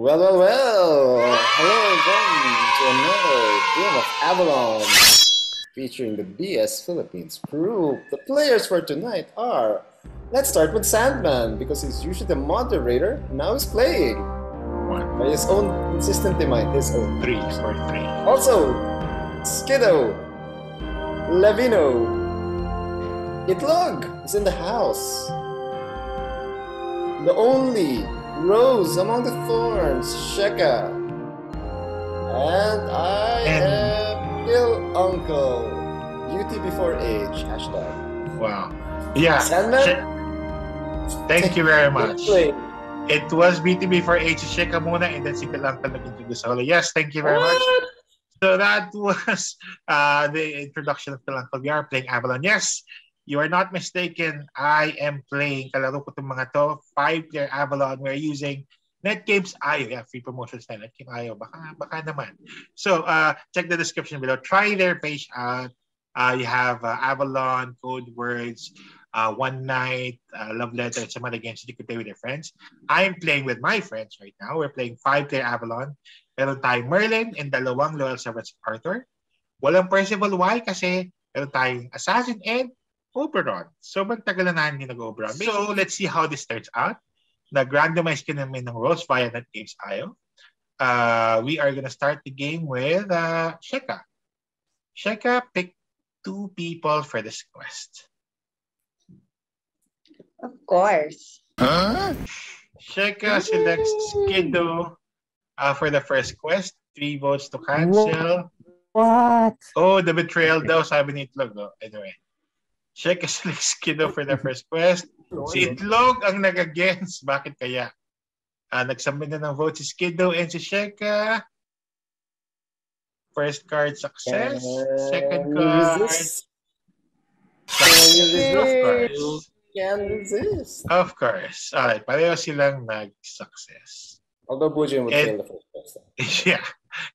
Well. Hello and welcome to another game of Avalon featuring the BS Philippines group. The players for tonight are... Let's start with Sandman because he's usually the moderator. Now he's playing. By his own consistent mind, his own. 3 or 3. Also, Skiddo, Lavino, Itlog is in the house. The only Rose among the thorns, Sheka. And I am Bill Uncle. Beauty before age. Hashtag. Wow. Yeah. Sandman? Thank you very much. Play. It was Beauty before age. Sheka muna and then si Bill Uncle nag-introduce ako. Yes, thank you very much. So that was the introduction of Bill Uncle. We are playing Avalon. Yes. You are not mistaken. I am playing, kalaro ko itong mga to, 5-player Avalon. We're using NetGames IO. Yeah, free promotions na NetGames IO. Baka naman. So, check the description below. Try their page out. You have Avalon, Code Words, One Night, Love Letter, and some other games that you could play with your friends. I'm playing with my friends right now. We're playing 5-player Avalon. Meron tayong Merlin and dalawang Loyal Servants of Arthur. Walang Percival. Why? Kasi meron tayong Assassin and Oberon. So, magtagal na namin nag-Oberon. So, let's see how this turns out. Nag-randomize ka namin ng roles via NetGames IO. We are gonna start the game with Sheka. Sheka, pick 2 people for this quest. Of course. Sheka selects Skiddo for the first quest. 3 votes to cancel. What? Oh, the betrayal daw, sabi ni Itlog. Oh. Anyway. Sheka selects Skiddo for the first quest. Si Itlog ang nag-against. Bakit kaya? Nagsubmit na ng vote si Skiddo and si Sheka. First card, success. Second card, success. Of course. Can resist. Of course. Alright, pareho silang nag-success. Although Bujin would fail the first person. Yeah.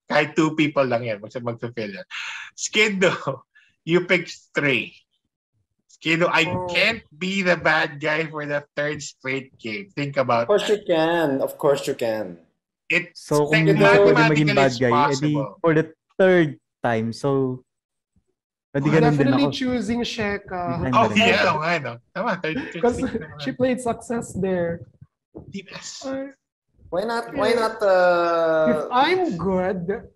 Kahit 2 people lang yan. Mag-fail yan. Skiddo, you picked 3. Skiddo, I can't be the bad guy for the 3rd straight game. Think about Of course that. you can. Of course you can. It's So, kung hindi Skiddo, pwede maging bad guy, edi possible. for the 3rd time. So, edi ganun din Definitely ako. choosing Sheka. Behind Oh, the ring. yeah. Okay, no. Tama. Because she played success there. Team S. Why not? If I'm good,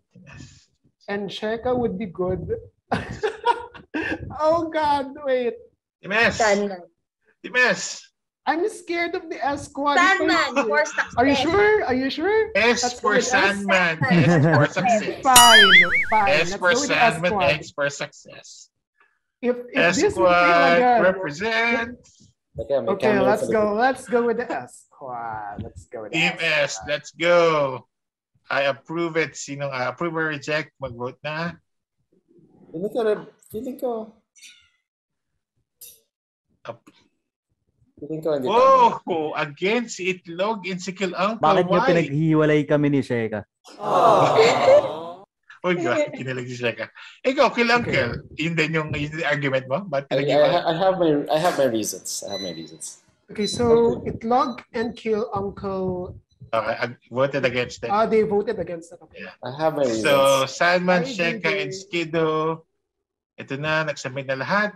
and Sheka would be good. Oh God, wait. Team S. Sandman. Team S. I'm scared of the S squad. Sandman for success. Are you sure? Are you sure? S Let's for go with S. Sandman. S for success. Fine. S Let's for go with the S Sandman. squad. X for success. If S this will fail squad again. represent Okay, let's go. Let's go with the S squad. Let's go with the Team S. Let's go. I approve it. Sinong approve or reject? Mag-vote na. Feeling ko hindi Oh, again si Itlog and si Kill Uncle. Bakit nyo Why? pinaghiwalay kami ni Sheka? Oh God, kinilig si Sheka. Ikaw, Kill Uncle. Yun din yung argument mo? Ba't pinag-iwalay? I have my reasons. Okay, so Itlog and Kill Uncle. Okay, voted against it. They voted against it. Okay. Yeah. I have my reasons. So, Sandman, Ay, Sheka, hindi. and Skiddo. Ito na, nagsubmit na lahat.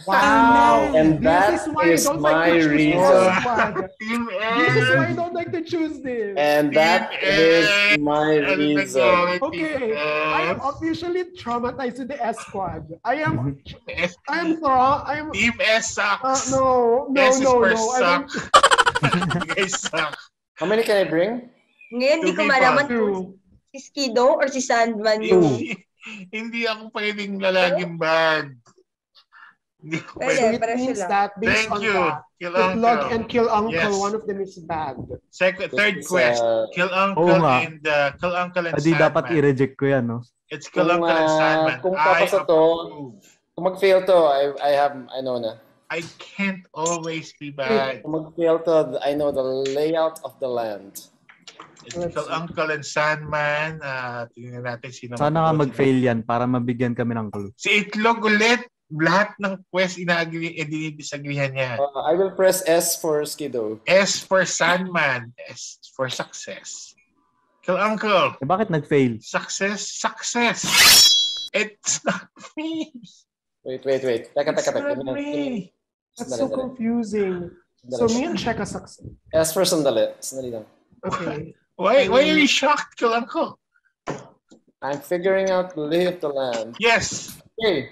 Wow. And that this is why I is don't my like to choose reason. this squad. Team This is why I S. don't like to choose this. And that is my reason. Okay, I am officially traumatized with the S squad. I am Team S sucks. no. S is for I suck. don't- You guys suck. How many can I bring? Ngayon, hindi ko Two malaman people. kung si Skiddo or si Sandman yung... Hindi ako pwedeng lalaging bad. Hindi ko So pwedeng. it Para means sila. that based Thank on you. that, Kill Itlog and Uncle. Kill Uncle, Yes. one of them is bad. Third This is, quest. Kill Uncle Oo nga. and Kill Uncle and Adi dapat Sandman. i-reject ko yan, no? It's Kill Kung, Uncle and Sandman. kung I papasa to, approve. Kung mag-fail to, I know na. I can't always be bad. Kung mag-fail to, I know the layout of the land. It's Kill Uncle and Sandman. Tingnan natin sino. Sana nga mag-vote. mag-fail yan para mabigyan kami ng clue. Si Itlog ulit. lahat ng quest dinidisagreehan niya. I will press S for Skiddo. S for Sandman. S for success. Kill Uncle. Eh, bakit nag-fail? Success. It's not me. Wait. Teka. It's not me. That's so confusing. So me and Sheka sucks. S for sandali. Sandali lang. Okay. Why are you shocked, Kill Uncle? I'm figuring out the lay of the land. Yes. Okay.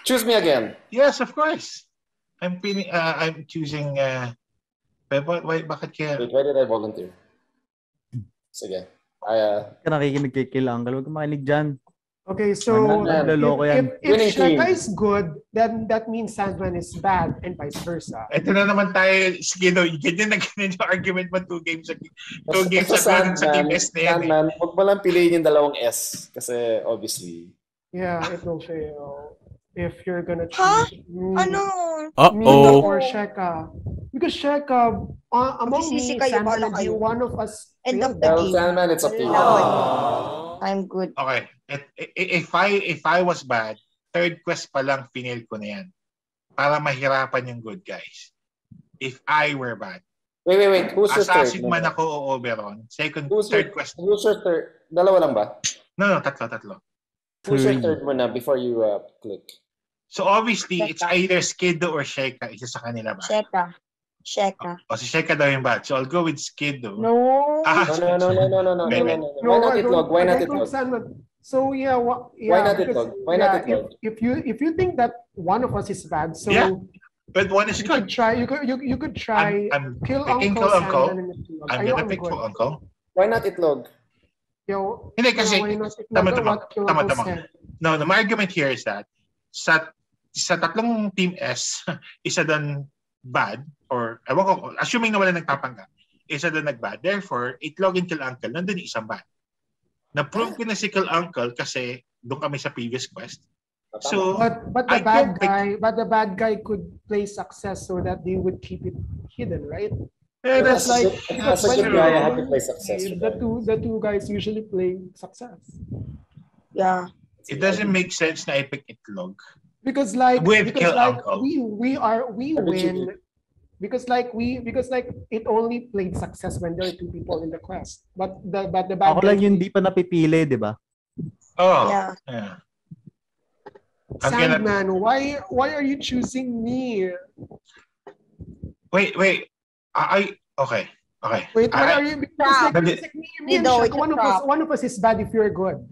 Choose me again. Yes, of course. I'm choosing bakit kaya? Wait, why did I volunteer? Sige. Ka nakikinig kay Kill Uncle. Huwag ka makinig dyan. Okay, so Naloko yan. if Sheka is good, then that means Sandman is bad and vice versa. Ito na naman tayo, Skiddo. Ganyan yung argument mo 2 games ago. 2 games Sa ago sa Team S na yan. Sandman, huwag mo lang piliin yung dalawang S. Kasi obviously. Yeah, it will fail. If you're gonna Huh? choose Ano? Mina or Sheka. Because Sheka, among me, Magsisisi kayo, Sandman, bahala and kayo. you, one of us End of failed. the Well, game. Sandman, it's up to you. I'm good. Okay. If I was bad, 3rd quest pa lang pinail ko na yan. Para mahirapan yung good guys. If I were bad. Wait. Who's your third? Assassin man ako o Oberon. Who's Third your, quest. who's your third? Dalawa lang ba? No, tatlo. Who's your third muna before you click? So obviously, it's either Skiddo or Sheka. Isa sa kanila ba? Sheka. O si Sheka daw yung bad. So I'll go with Skiddo. No. Ah, No. Wait. Why not Itlog? Why not Itlog? Sandman. So yeah, Why not Itlog? Why not Itlog? If you think that one of us is bad, so Yeah. But one is you could good. try. You could try I'm kill picking Uncle Kill Uncle. Sandman and Itlog. I'm gonna pick for Uncle. Why not Itlog? Yo, Hindi kasi, why not Itlog? tama. What Kill Uncle said. No, my argument here is that sa tatlong Team S, isa doon bad, or ewan ko, assuming na wala nagpapanggap, isa doon nag-bad. Therefore, Itlog and Kill Uncle, nandun yung isang bad. Na-prove ko na si Kill Uncle kasi doon kami sa previous quest. So, but the bad guy could play success so that they would keep it hidden, right? yeah, that's like As a good guy, I have to play success. the two guys usually play success. Yeah. it doesn't make sense na I pick Itlog. Because Kill Uncle. we win cheated. because it only played success when there are 2 people in the quest. But the bad Ako guy, lang yung di pa napipili, di ba? Oh, Yeah. yeah. I'm gonna- Sandman, why are you choosing me? Wait. Okay. Wait, why are you? Because Trap. like me and No, Shaka, it's a trap. one of us is bad if you're good.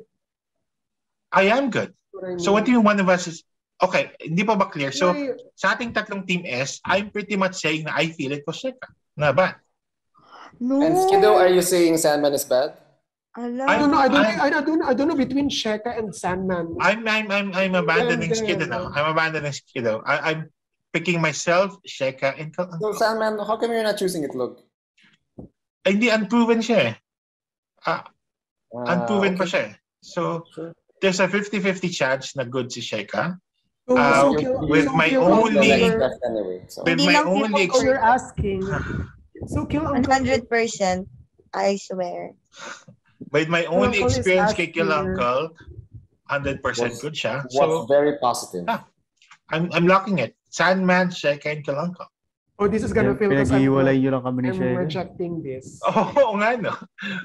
I am good. So what do you mean one of us is... Okay, hindi pa ba clear? So, Why- sa ating tatlong Team S, I'm pretty much saying na I feel it was Sheka. Na ba? No. And Skiddo, are you saying Sandman is bad? Alam. I don't know between Sheka and Sandman. I'm abandoning Yeah, Skiddo now. I'm abandoning Skiddo. I'm picking myself, Sheka, and Kill So Uncle. Sandman, how come you're not choosing Itlog? Hindi, unproven siya eh. Unproven pa okay. siya eh. So, Sure. there's a 50-50 chance na good si Sheka. With my Kill only- Uncle, Anyway, so. With Hindi my lang only people you're asking. So Kill Uncle. 100%. I swear. With my only Uncle is experience kay Kill asking- Uncle, 100% good siya. What's So, very positive. I'm locking it. Sandman, Sheka, and Kill Uncle. Oh, this is gonna feel because Pinag-iwalay nyo lang kami ni I'm Sheka. rejecting this. Oo nga no.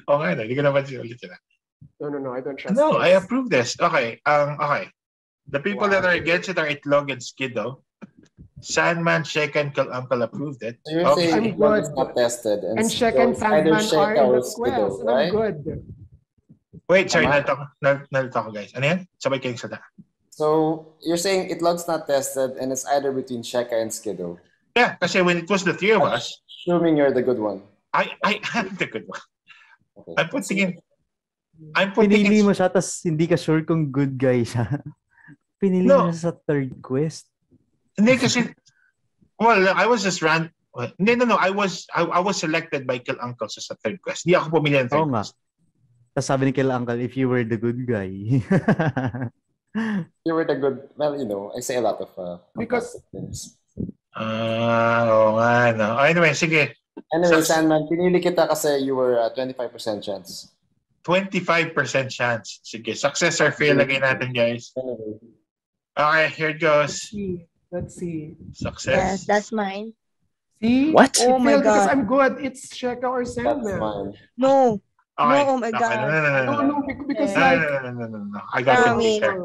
Hindi ko naman ulit yun. No, I don't trust No, this. I approve this. Okay. Okay. The people that are against it are Itlog and Skiddo. Sandman, Sheka, and Kill Uncle approved it. So you're Okay. saying I'm Itlog good. is not tested. And Sheka and so it's either Sandman are Sheka in or the Skiddo, quest. And I'm right? good. Wait, sorry. Tama. Nalito ako, guys. Ano yan? Sabay kayong sada. So you're saying Itlog's not tested and it's either between Sheka and Skiddo. Yeah, kasi when it was the three of us, Assuming you're the good one. I am the good one. Okay. I'm putting Pinili it. mo siya, tas hindi ka sure kung good guy siya. Pinili No. mo siya sa 3rd quest. Hindi kasi, well, I was just no. I was selected by Kill Uncle sa 3rd quest. Hindi ako pumili ng 3rd Oo nga. quest. Tapos sabi ni Kill Uncle, if you were the good guy. You were the good. Well, I say a lot of Because- fantastic things. Oo nga, no. Anyway, sige. Anyway, So- Sandman, pinili kita kasi you were 25% chance. 25% chance. Sige, success or fail lagay natin, guys. Anyway, Okay, here it goes. Let's see. Yes, Success. that's mine. See? What? It Oh my failed because God. I'm good. It's Sheka or That's Sandman. mine. No. Okay. No, oh my Okay, God. No, because No, like, no. I got confused there.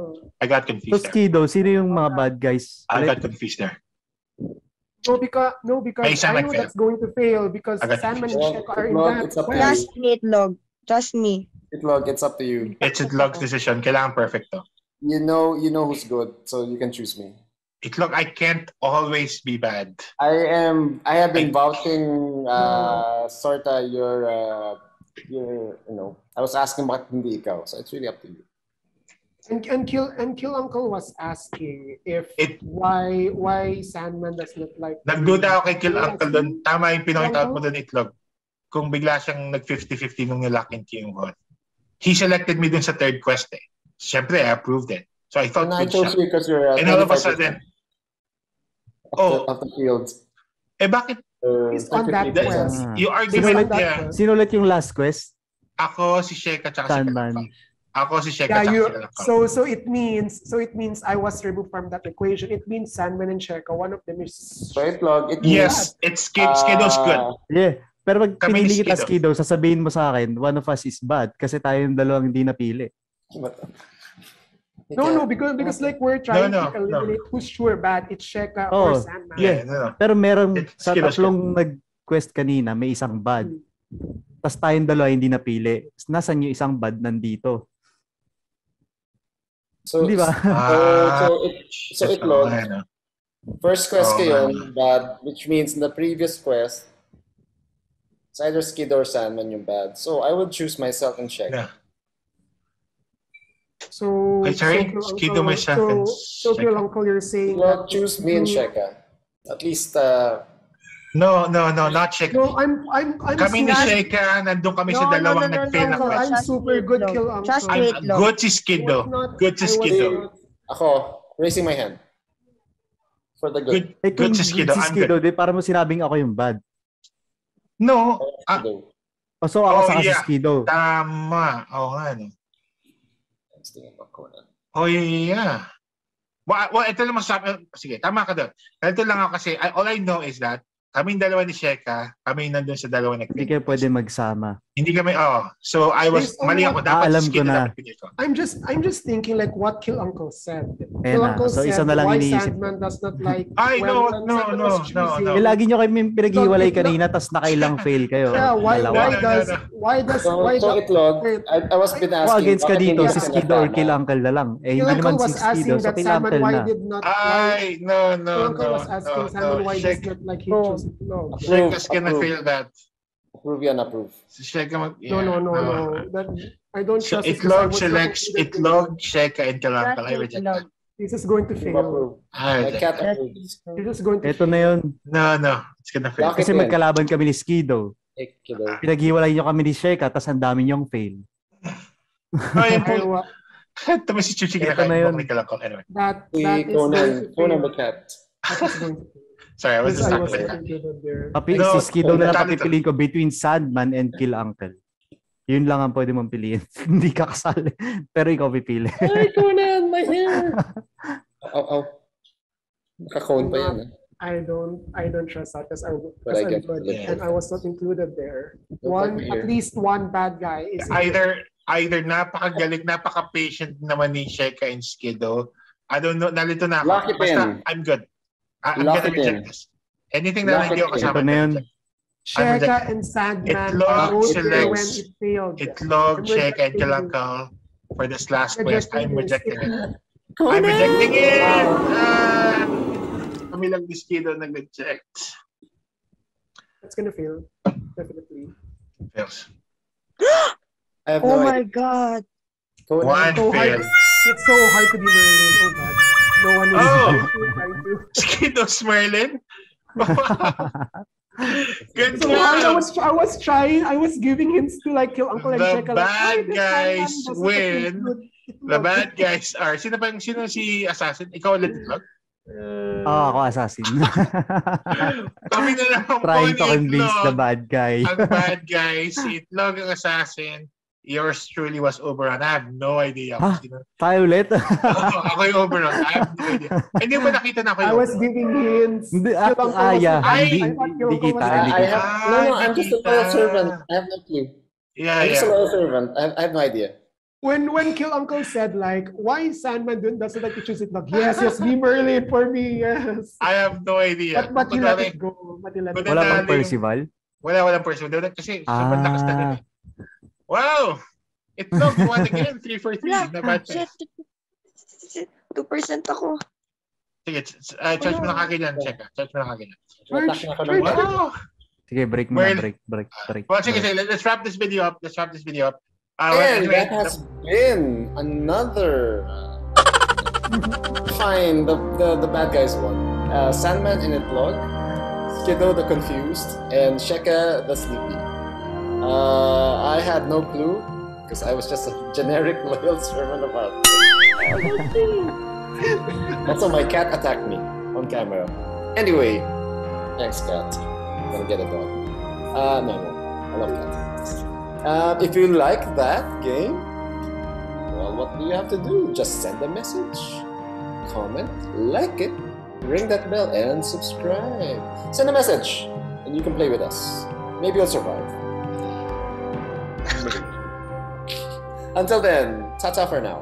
I got So, confused there. Skido, sino yung mga bad guys? I Ulit? got confused there. no, because May isa I know nag-fail. that's going to fail because I got Sandman and confused. Sheka are in Itlog, that it's up to quest. you. Trust me, Itlog. Trust me. Itlog, it's up to you. It's Itlog's decision. Kailangan perfect to. You know who's good, so you can choose me. Itlog, I can't always be bad. I have been I- vouching sorta your I was asking bakit hindi ikaw, so it's really up to you. And Kill Uncle was asking if It- why Sandman does not like Nagduda ako kay Kill Yes. Uncle doon. Tama yung pinakita mo doon, Itlog. Kung bigla siyang nag-50-50 nung nilock in yung vote. He selected me doon sa third quest eh. Siyempre, I approved it. So I thought And I good chose siya. you because you're And all of a 25% sudden, of the field. bakit? He's on that 50%. quest. You Based argument on that niya. quest. Sino ulit yung last quest? Ako, si Sheka, tsaka si Sandman. Kill Uncle. Ako, si Sheka, Yeah, tsaka you. si Kill Uncle. So it means I was removed from that equation. It means Sandman and Sheka. One of them is. So Itlog, it Yes, it's Skido's good. Yeah. Pero pag Kami ni pinili kita, Skido. Skido, sasabihin mo sa akin, one of us is bad kasi tayong dalawang hindi napili. No, because like we're trying No. to eliminate who's sure bad. It's Sheka Oh, or Sandman. yeah. No. Pero merong It's sa Skido's tatlong nag-quest kanina, may isang bad. Tapos tayong dalawa hindi napili. Nasaan yung isang bad nandito? So, Hindi ba? so Itlog, Ano. first quest Oh, kayo, man. bad, which means in the previous quest, it's either Skid or Sandman yung bad. So I would choose myself and check. Yeah. So, Wait, sorry? Kill Skido Uncle- myself and so Kill Sheka. Uncle, you're saying Well, that choose me and Sheka. At least, No, not Sheka. No, I'm Kami ni super- Sheka, nandun kami sa dalawang nag-fail na no. quest. I'm super good, Kill Uncle. Trust I'm me, Itlog. good si Skido. Was not- Good si I was Skido. not- ako, raising my hand. For the good. Good, good si Skido. si I'm Skido, good. di para mo sinabing ako yung bad. No, Skido. O so ako Oh, sa yeah. si Skido. tama. Oo nga, no. Let's think about Conan. Oh, yeah. Well, ito lang masasabi. Sige, tama ka doon. Ito lang ako kasi, all I know is that kaming dalawa ni Sheka, kami nandun sa dalawa Hindi nag-fail. kayo pwede magsama. Hindi kami, So I was, Based on mali what- ako. Dapat alam si ko Skido na. dapat pinili ko. I'm just thinking like what Kill Uncle said. Ayan Kill na. Uncle So, said isa na lang why iniisip ko. Sandman does not like. Ay, no. Sandman was choosing- Eh, lagi nyo kayo pinaghiwalay Itlog. kanina tapos nakailang fail kayo. Yeah, why No. does So Itlog, I was been Kung asking. against ka bakit dito, hindi si ka Skido or nasama? Kill Uncle na lang. Eh, Kill hindi Uncle naman si was Skido, asking so that Kill Sandman Uncle why na. did not Ay, no. Kill Uncle was asking Sandman why does Sheka, not like he No. chose Itlog. Sheka's gonna Approve. fail that. Approve yan, approve. Si Sheka No. That I don't So trust it because I Itlog was not selects included in Itlog, Sheka, and Kill Uncle. I Trust me, reject Itlog. that. This is going to fail. Approve. I My reject cat that. approves. You're just going to Ito na yun. No. It's gonna fail. Bakit Kasi yan? magkalaban kami ni Skido. Skido. Pinaghiwalay nyo kami ni Sheka tapos ang dami nyong fail. Ay, fail. ito may si Chuchi Ito kinakain na mo yun. ni Kill Uncle. Anyway, That Si is going to Conan fail. the cat. That is going to fail. sorry, I was Because I was distracted. not included there. No, Si Skido na lang talent. papipiliin ko between Sandman and Kill Uncle. Yun lang ang pwede mong piliin. Hindi ka kasali. Pero ikaw pipili. Ay, Conan, my hair! Ow. Naka-cone pa yan. I don't trust that because I'm But I get good it. and I was not included there. Look like At least one bad guy is Either napakagaling, napaka-patient naman ni Sheka and Skido. I don't know, nalito na ako. Lock it Basta, in. I'm good. I'm Lock gonna it reject in. this. Anything na Lock hindi it ako in. kasama. Ito na yun. Sheka and Sandman Itlog both there when selects it failed. Itlog, I'm Sheka, and rejecting Kill this. Uncle for this last quest. I'm Rejecting rejecting this. it. I'm rejecting it! Kami lang ni Skido nag-reject. It's gonna fail, definitely. Fails. I have Oh no my idea. God. Conan. One So hard. fail. It's so hard to be Merlin. Oh God, no one is Oh. trying to. Skido's Merlin? Good So I job! was trying. I was giving hints to like Kill Uncle and The Sheka. bad Like, guys win. The bad guys are, sino si assassin? Ikaw ulit, Itlog? Ako assassin. Kami na lang ang Trying to point, convince the Itlog. bad guy. Ang bad guys, si Itlog ang assassin. yours truly was overrun. I have no idea. Ha? Kung sino. Tayo ulit? Ako yung overrun. I have no idea. Hindi ba nakita na ako I yung was giving hints. Hindi, Phil Uncle was yeah. the- Ay, Hindi, I thought Phil hindi Uncle kita, was the- hindi I kita. have, no, I'm just a loyal servant. I have no clue. Yeah, I'm just a yeah. loyal servant. I have no idea. When Kill Uncle said like, why is Sandman doesn't like to choose it? Like, yes, be Merlin for me, yes. I have no idea. But you let Kunwari, it go. But you let it But go. Wala then, bang Percival? walang person. Kasi sobrang lakas na din. Wow! Itlog won again. 3 for 3. Wala. Na bad Shit. pace. 2% ako. Sige, charge mo na kagilyan. Check. Charge mo na kagilyan. Attack na ako ng Merge. Wow! Sige, break mo Well, na. Break. Well, sige, let's wrap this video up. Well, And anyway, that has been another fine. The bad guys won. Sandman in Itlog, Skiddo the Confused, and Sheka the Sleepy. I had no clue because I was just a generic loyal servant of ours. Also, my cat attacked me on camera. Anyway, thanks, cat. I'm gonna get a dog. No, I love cats. If you like that game, well, what do you have to do? Just send a message, comment, like it, ring that bell, and subscribe. Send a message, and you can play with us. Maybe you'll survive. Until then, ta-ta for now.